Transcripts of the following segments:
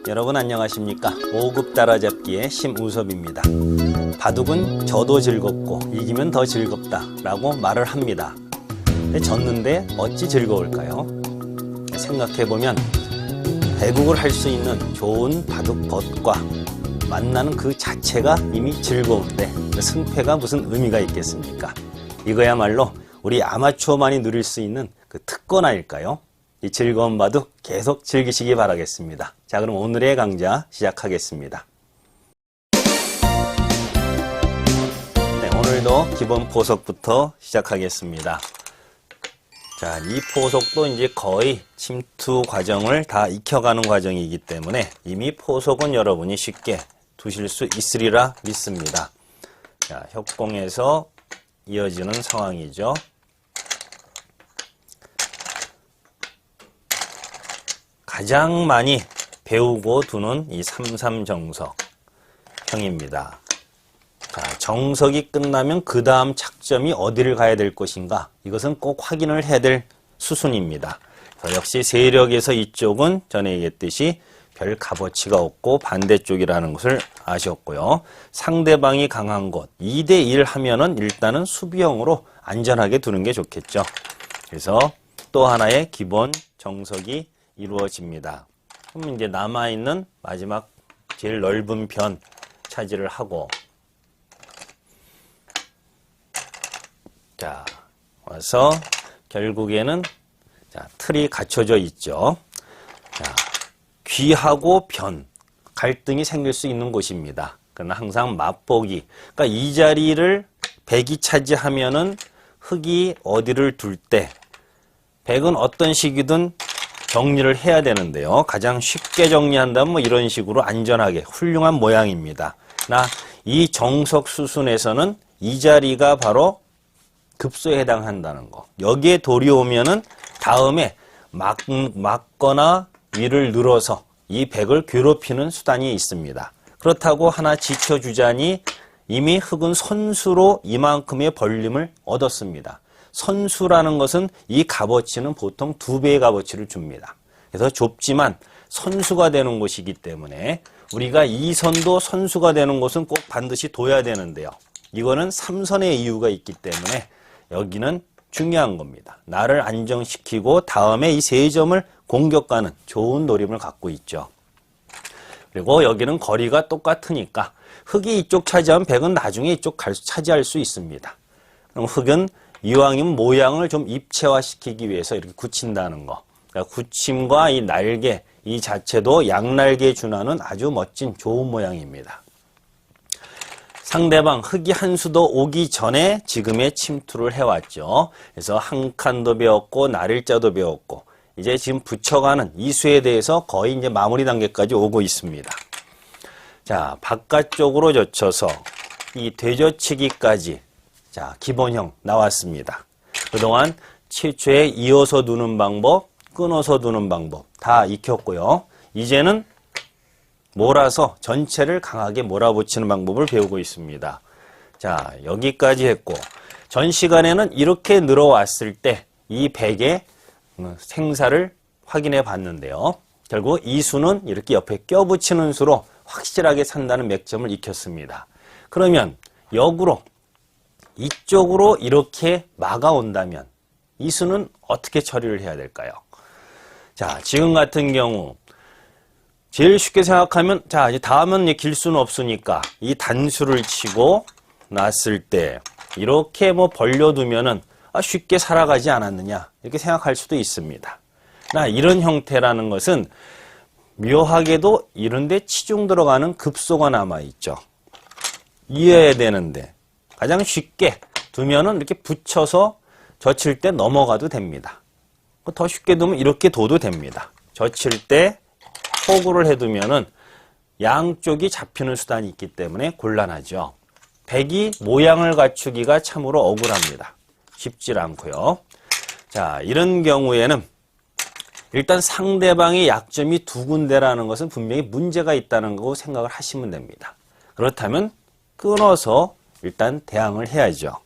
여러분 안녕하십니까? 5급 따라잡기의 심우섭입니다. 바둑은 져도 즐겁고 이기면 더 즐겁다 라고 말을 합니다. 근데 졌는데 어찌 즐거울까요? 생각해보면 대국을 할 수 있는 좋은 바둑벗과 만나는 그 자체가 이미 즐거운데 승패가 무슨 의미가 있겠습니까? 이거야말로 우리 아마추어만이 누릴 수 있는 그 특권 아닐까요? 이 즐거운 바둑 계속 즐기시기 바라겠습니다. 자, 그럼 오늘의 강좌 시작하겠습니다. 네, 오늘도 기본 포석부터 시작하겠습니다. 자, 이 포석도 이제 거의 침투 과정을 다 익혀가는 과정이기 때문에 이미 포석은 여러분이 쉽게 두실 수 있으리라 믿습니다. 자, 협공에서 이어지는 상황이죠. 가장 많이 배우고 두는 이 삼삼정석형입니다. 자, 정석이 끝나면 그 다음 착점이 어디를 가야 될 것인가? 이것은 꼭 확인을 해야 될 수순입니다. 역시 세력에서 이쪽은 전에 얘기했듯이 별 값어치가 없고 반대쪽이라는 것을 아셨고요. 상대방이 강한 곳 2대1 하면은 일단은 수비형으로 안전하게 두는 게 좋겠죠. 그래서 또 하나의 기본 정석이 이루어집니다. 그럼 이제 남아있는 마지막 제일 넓은 편 차지를 하고, 자, 와서 결국에는 자, 틀이 갖춰져 있죠. 자, 귀하고 변, 갈등이 생길 수 있는 곳입니다. 그러나 항상 맛보기. 그러니까 이 자리를 백이 차지하면은 흑이 어디를 둘 때, 백은 어떤 식이든 정리를 해야 되는데요. 가장 쉽게 정리한다면 뭐 이런 식으로 안전하게 훌륭한 모양입니다. 나 이 정석 수순에서는 이 자리가 바로 급소에 해당한다는 거. 여기에 돌이 오면은 다음에 막거나 위를 늘어서 이 백을 괴롭히는 수단이 있습니다. 그렇다고 하나 지켜주자니 이미 흑은 선수로 이만큼의 벌림을 얻었습니다. 선수라는 것은 이 값어치는 보통 2배의 값어치를 줍니다. 그래서 좁지만 선수가 되는 곳이기 때문에 우리가 이 선도 선수가 되는 곳은 꼭 반드시 둬야 되는데요. 이거는 3선의 이유가 있기 때문에 여기는 중요한 겁니다. 나를 안정시키고 다음에 이 3점을 공격가는 좋은 노림을 갖고 있죠. 그리고 여기는 거리가 똑같으니까 흑이 이쪽 차지하면 백은 나중에 이쪽 차지할 수 있습니다. 그럼 흑은 이왕이면 모양을 좀 입체화시키기 위해서 이렇게 굳힌다는 거. 그러니까 굳힘과 이 날개, 이 자체도 양날개에 준하는 아주 멋진 좋은 모양입니다. 상대방 흑이 한 수도 오기 전에 지금의 침투를 해왔죠. 그래서 한 칸도 배웠고 날일자도 배웠고 이제 지금 붙여가는 이 수에 대해서 거의 이제 마무리 단계까지 오고 있습니다. 자, 바깥쪽으로 젖혀서 이 되젖히기까지 자, 기본형 나왔습니다. 그동안 최초에 이어서 두는 방법, 끊어서 두는 방법 다 익혔고요. 이제는 몰아서 전체를 강하게 몰아붙이는 방법을 배우고 있습니다. 자, 여기까지 했고 전 시간에는 이렇게 늘어왔을 때 이 백의 생사를 확인해 봤는데요. 결국 이 수는 이렇게 옆에 껴붙이는 수로 확실하게 산다는 맥점을 익혔습니다. 그러면 역으로 이쪽으로 이렇게 막아온다면 이 수는 어떻게 처리를 해야 될까요? 자, 지금 같은 경우 제일 쉽게 생각하면 자, 이제 다음은 길 수는 없으니까 이 단수를 치고 놨을 때 이렇게 뭐 벌려두면은 쉽게 살아가지 않았느냐 이렇게 생각할 수도 있습니다. 나 이런 형태라는 것은 묘하게도 이런데 치중 들어가는 급소가 남아있죠. 이어야 되는데 가장 쉽게 두면은 이렇게 붙여서 젖힐 때 넘어가도 됩니다. 더 쉽게 두면 이렇게 둬도 됩니다. 젖힐 때 호구를 해두면은 양쪽이 잡히는 수단이 있기 때문에 곤란하죠. 백이 모양을 갖추기가 참으로 억울합니다. 쉽지 않고요. 자, 이런 경우에는 일단 상대방의 약점이 2군데라는 것은 분명히 문제가 있다는 거 생각을 하시면 됩니다. 그렇다면 끊어서 일단 대항을 해야죠.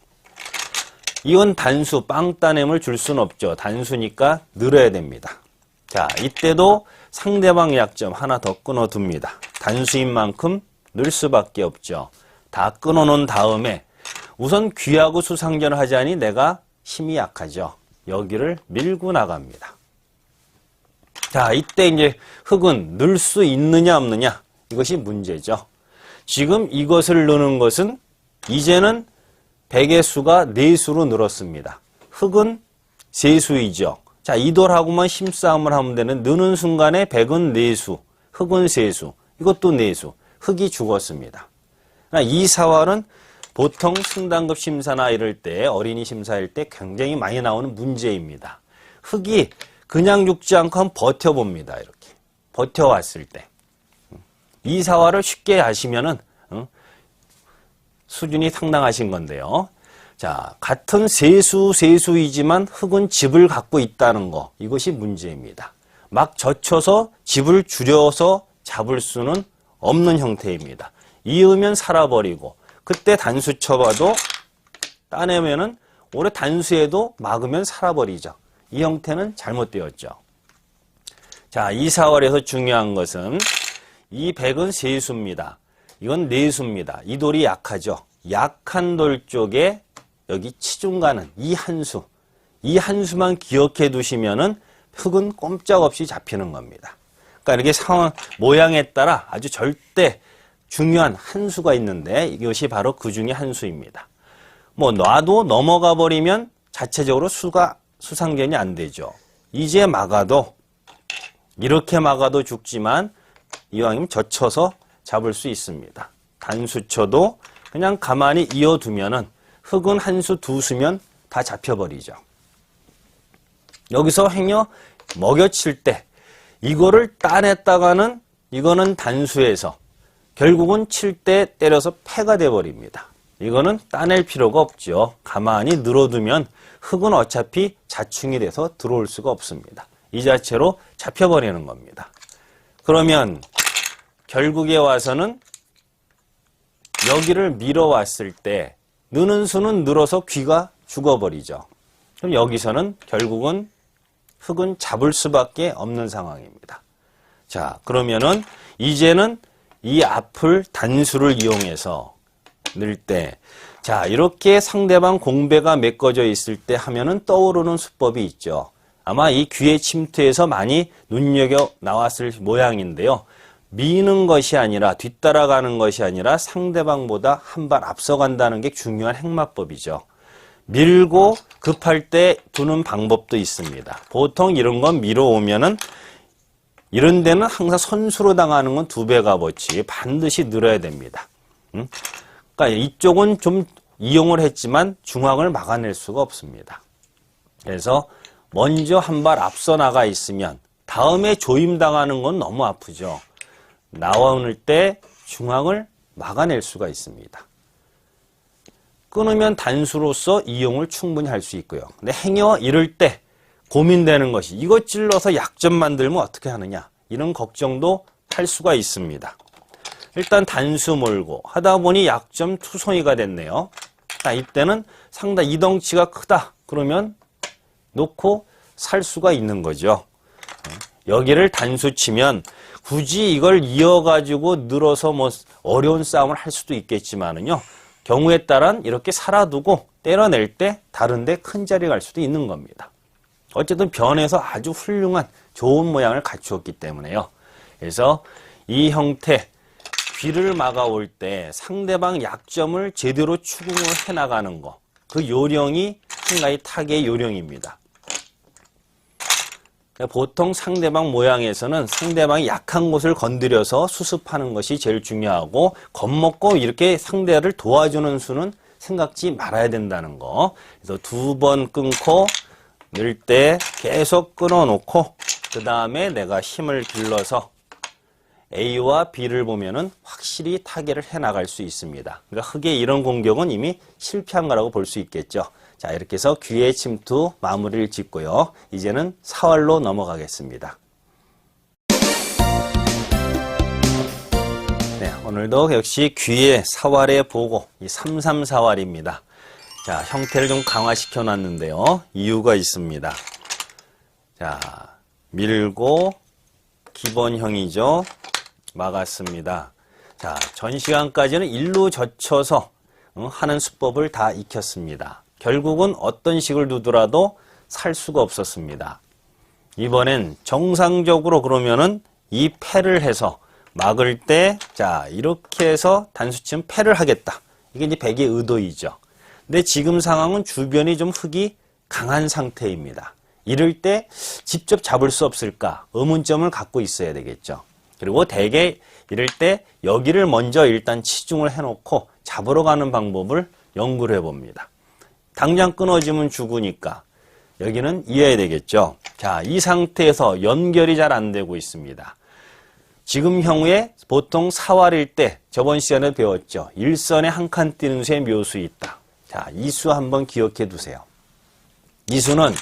이건 단수, 빵따냄을 줄 수는 없죠. 단수니까 늘어야 됩니다. 자, 이때도 상대방 약점 하나 더 끊어둡니다. 단수인 만큼 늘 수밖에 없죠. 다 끊어놓은 다음에 우선 귀하고 수상전을 하자니 내가 힘이 약하죠. 여기를 밀고 나갑니다. 자, 이때 이제 흙은 늘 수 있느냐 없느냐, 이것이 문제죠. 지금 이것을 넣는 것은 이제는 백의 수가 4수로 늘었습니다. 흙은 3수이죠. 자, 이돌하고만 힘싸움을 하면 되는, 느는 순간에 백은 4수, 흙은 3수, 이것도 4수, 흙이 죽었습니다. 이 사활은 보통 승단급 심사나 이럴 때, 어린이 심사일 때 굉장히 많이 나오는 문제입니다. 흙이 그냥 죽지 않고 한번 버텨봅니다. 이렇게 버텨왔을 때 이 사활을 쉽게 하시면은 수준이 상당하신 건데요. 자, 같은 세수이지만 흙은 집을 갖고 있다는 거, 이것이 문제입니다. 막 젖혀서 집을 줄여서 잡을 수는 없는 형태입니다. 이으면 살아버리고, 그때 단수 쳐봐도 따내면은 오래 단수해도 막으면 살아버리죠. 이 형태는 잘못되었죠. 자, 이 사활에서 중요한 것은 이 백은 3수입니다. 이건 4수입니다. 이 돌이 약하죠. 약한 돌 쪽에 여기 치중 가는 이 한 수만 기억해 두시면은 흙은 꼼짝없이 잡히는 겁니다. 그러니까 이렇게 상황, 모양에 따라 아주 절대 중요한 한 수가 있는데 이것이 바로 그 중에 한 수입니다. 뭐 놔도 넘어가 버리면 자체적으로 수상전이 안 되죠. 이제 막아도, 이렇게 막아도 죽지만 이왕이면 젖혀서 잡을 수 있습니다. 단수 쳐도 그냥 가만히 이어두면은 흙은 한 수, 2수면 다 잡혀버리죠. 여기서 행여 먹여칠 때 이거를 따냈다가는 이거는 단수해서 결국은 칠 때 때려서 패가 돼버립니다. 이거는 따낼 필요가 없죠. 가만히 늘어두면 흙은 어차피 자충이 돼서 들어올 수가 없습니다. 이 자체로 잡혀버리는 겁니다. 그러면 결국에 와서는 여기를 밀어왔을 때 느는 수는 늘어서 귀가 죽어버리죠. 그럼 여기서는 결국은 흙은 잡을 수밖에 없는 상황입니다. 자, 그러면은 이제는 이 앞을 단수를 이용해서 넣을 때, 자, 이렇게 상대방 공배가 메꿔져 있을 때 하면은 떠오르는 수법이 있죠. 아마 이 귀의 침투에서 많이 눈여겨 나왔을 모양인데요. 미는 것이 아니라, 뒤따라가는 것이 아니라 상대방보다 한 발 앞서간다는 게 중요한 행마법이죠. 밀고 급할 때 두는 방법도 있습니다. 보통 이런 건 밀어오면은 이런 데는 항상 선수로 당하는 건 2배 값어치 반드시 늘어야 됩니다. 그러니까 이쪽은 좀 이용을 했지만 중앙을 막아낼 수가 없습니다. 그래서 먼저 한 발 앞서 나가 있으면 다음에 조임당하는 건 너무 아프죠. 나오는 때 중앙을 막아낼 수가 있습니다. 끊으면 단수로서 이용을 충분히 할 수 있고요. 근데 행여 이럴 때 고민되는 것이 이것 찔러서 약점 만들면 어떻게 하느냐, 이런 걱정도 할 수가 있습니다. 일단 단수 몰고 하다 보니 약점 투성이가 됐네요. 자, 이때는 상당히 이 덩치가 크다 그러면 놓고 살 수가 있는 거죠. 여기를 단수 치면 굳이 이걸 이어가지고 늘어서 뭐 어려운 싸움을 할 수도 있겠지만은요, 경우에 따른 이렇게 살아두고 때려낼 때 다른데 큰 자리 갈 수도 있는 겁니다. 어쨌든 변해서 아주 훌륭한 좋은 모양을 갖추었기 때문에요. 그래서 이 형태, 귀를 막아올 때 상대방 약점을 제대로 추궁을 해나가는 거, 그 요령이 한 가지 타개의 요령입니다. 보통 상대방 모양에서는 상대방이 약한 곳을 건드려서 수습하는 것이 제일 중요하고, 겁먹고 이렇게 상대를 도와주는 수는 생각지 말아야 된다는 거. 그래서 2번 끊고 넣을 때 계속 끊어놓고 그 다음에 내가 힘을 길러서 A와 B를 보면은 확실히 타개를 해나갈 수 있습니다. 그러니까 흙의 이런 공격은 이미 실패한 거라고 볼 수 있겠죠. 자, 이렇게 해서 귀의 침투 마무리를 짓고요. 이제는 사활로 넘어가겠습니다. 네, 오늘도 역시 귀의 사활의 보고, 이 33사활입니다. 자, 형태를 좀 강화시켜 놨는데요. 이유가 있습니다. 자, 밀고 기본형이죠. 막았습니다. 자, 전 시간까지는 일로 젖혀서 하는 수법을 다 익혔습니다. 결국은 어떤 식을 두더라도 살 수가 없었습니다. 이번엔 정상적으로 그러면은 이 패를 해서 막을 때, 자, 이렇게 해서 단수치면 패를 하겠다. 이게 이제 백의 의도이죠. 근데 지금 상황은 주변이 좀 흙이 강한 상태입니다. 이럴 때 직접 잡을 수 없을까? 의문점을 갖고 있어야 되겠죠. 그리고 대개 이럴 때 여기를 먼저 일단 치중을 해놓고 잡으러 가는 방법을 연구를 해봅니다. 당장 끊어지면 죽으니까 여기는 이해해야 되겠죠. 자, 이 상태에서 연결이 잘 안 되고 있습니다. 지금 형우에 보통 사활일 때 저번 시간에 배웠죠. 일선에 한 칸 띄는 수의 묘수 있다. 자, 이 수 한번 기억해 두세요. 이 수는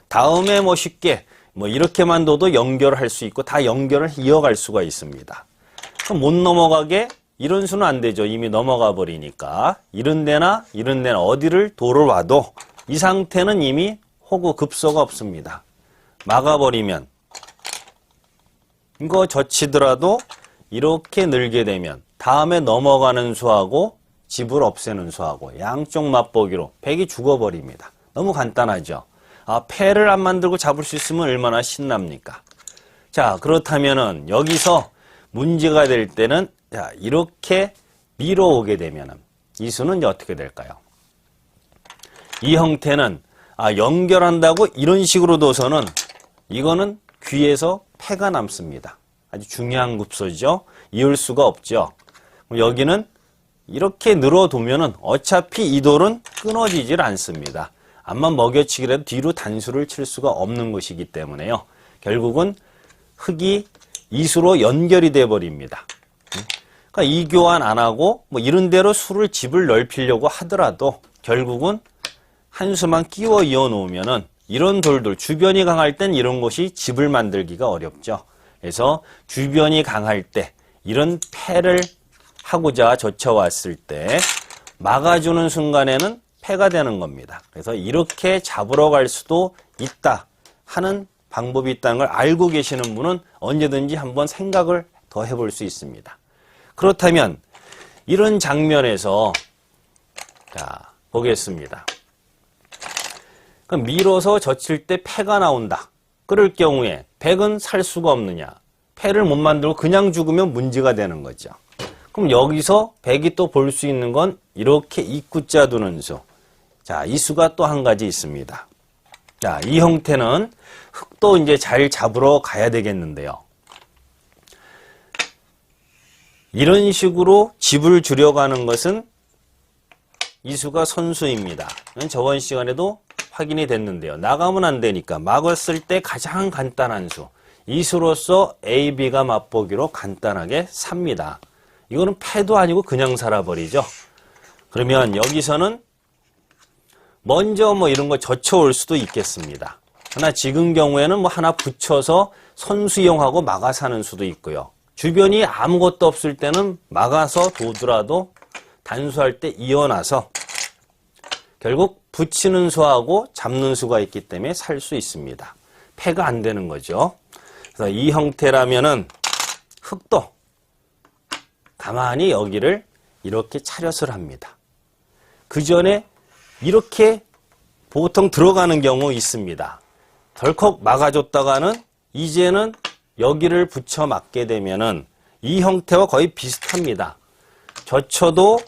다음에 뭐 쉽게 뭐 이렇게만 둬도 연결을 할 수 있고 다 연결을 이어갈 수가 있습니다. 그럼 못 넘어가게 이런 수는 안 되죠. 이미 넘어가 버리니까. 이런 데나 어디를 도를 와도 이 상태는 이미 호구 급소가 없습니다. 막아버리면 이거 젖히더라도 이렇게 늘게 되면 다음에 넘어가는 수하고 집을 없애는 수하고 양쪽 맛보기로 백이 죽어버립니다. 너무 간단하죠. 아, 패를 안 만들고 잡을 수 있으면 얼마나 신납니까? 자, 그렇다면은 여기서 문제가 될 때는 자, 이렇게 밀어오게 되면은 이 수는 이제 어떻게 될까요? 이 형태는 연결한다고 이런 식으로 둬서는 이거는 귀에서 패가 남습니다. 아주 중요한 급소죠. 이을 수가 없죠. 여기는 이렇게 늘어두면은 어차피 이 돌은 끊어지질 않습니다. 암만 먹여치기라도 뒤로 단수를 칠 수가 없는 것이기 때문에요. 결국은 흙이 이수로 연결이 돼 버립니다. 그러니까 이 교환 안 하고 뭐 이런 대로 수를 집을 넓히려고 하더라도 결국은 한 수만 끼워 이어 놓으면은 이런 돌들 주변이 강할 땐 이런 것이 집을 만들기가 어렵죠. 그래서 주변이 강할 때 이런 패를 하고자 젖혀왔을 때 막아주는 순간에는 패가 되는 겁니다. 그래서 이렇게 잡으러 갈 수도 있다 하는 방법이 있다는 걸 알고 계시는 분은 언제든지 한번 생각을 더 해볼 수 있습니다. 그렇다면 이런 장면에서 자 보겠습니다. 그럼 밀어서 젖힐 때 패가 나온다. 그럴 경우에 백은 살 수가 없느냐. 패를 못 만들고 그냥 죽으면 문제가 되는 거죠. 그럼 여기서 백이 또 볼 수 있는 건 이렇게 입구자 두는 수. 자, 이 수가 또 한 가지 있습니다. 자, 이 형태는 흙도 이제 잘 잡으러 가야 되겠는데요. 이런 식으로 집을 줄여가는 것은 이 수가 선수입니다. 저번 시간에도 확인이 됐는데요. 나가면 안 되니까 막았을 때 가장 간단한 수. 이 수로서 A, B가 맛보기로 간단하게 삽니다. 이거는 패도 아니고 그냥 살아버리죠. 그러면 여기서는 먼저 뭐 이런 거 젖혀올 수도 있겠습니다. 하나 지금 경우에는 뭐 하나 붙여서 선수용하고 막아 사는 수도 있고요. 주변이 아무것도 없을 때는 막아서 두더라도 단수할 때 이어놔서 결국 붙이는 수하고 잡는 수가 있기 때문에 살 수 있습니다. 패가 안 되는 거죠. 그래서 이 형태라면은 흙도 가만히 여기를 이렇게 차렷을 합니다. 그 전에 이렇게 보통 들어가는 경우 있습니다. 덜컥 막아줬다가는 이제는 여기를 붙여 막게 되면은 이 형태와 거의 비슷합니다. 젖혀도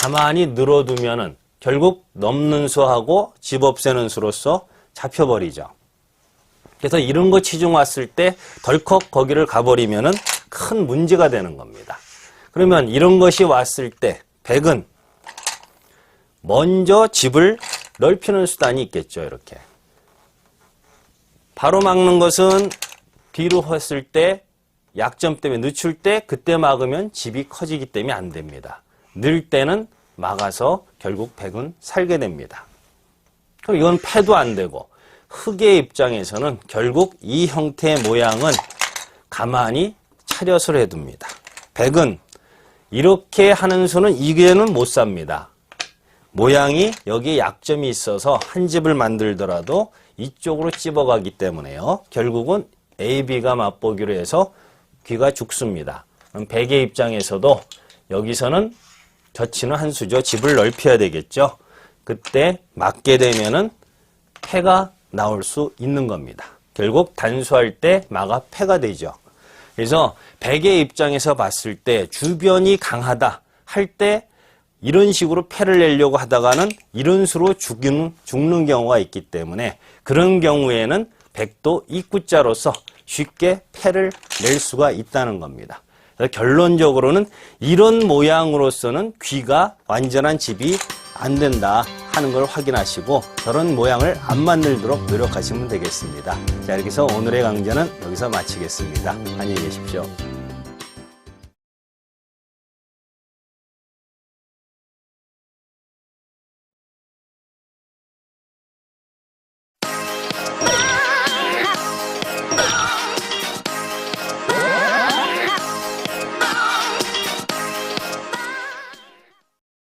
가만히 늘어두면은 결국 넘는 수하고 집 없애는 수로서 잡혀버리죠. 그래서 이런 거 치중 왔을 때 덜컥 거기를 가버리면은 큰 문제가 되는 겁니다. 그러면 이런 것이 왔을 때 백은 먼저 집을 넓히는 수단이 있겠죠. 이렇게. 바로 막는 것은 뒤로 했을 때 약점 때문에 늦출 때 그때 막으면 집이 커지기 때문에 안 됩니다. 늘 때는 막아서 결국 백은 살게 됩니다. 그럼 이건 패도 안 되고 흙의 입장에서는 결국 이 형태의 모양은 가만히 차렷을 해둡니다. 백은 이렇게 하는 수는 이게는 못 삽니다. 모양이 여기에 약점이 있어서 한 집을 만들더라도 이쪽으로 찝어가기 때문에요. 결국은 A, B가 맞보기로 해서 귀가 죽습니다. 그럼 백의 입장에서도 여기서는 젖히는 한 수죠. 집을 넓혀야 되겠죠. 그때 맞게 되면은 패가 나올 수 있는 겁니다. 결국 단수할 때 마가 패가 되죠. 그래서 백의 입장에서 봤을 때 주변이 강하다 할 때 이런 식으로 패를 내려고 하다가는 이런 수로 죽는 경우가 있기 때문에 그런 경우에는 백도 입구자로서 쉽게 패를 낼 수가 있다는 겁니다. 그래서 결론적으로는 이런 모양으로서는 귀가 완전한 집이 안 된다 하는 걸 확인하시고 저런 모양을 안 만들도록 노력하시면 되겠습니다. 자, 이렇게 해서 오늘의 강좌는 여기서 마치겠습니다. 안녕히 계십시오.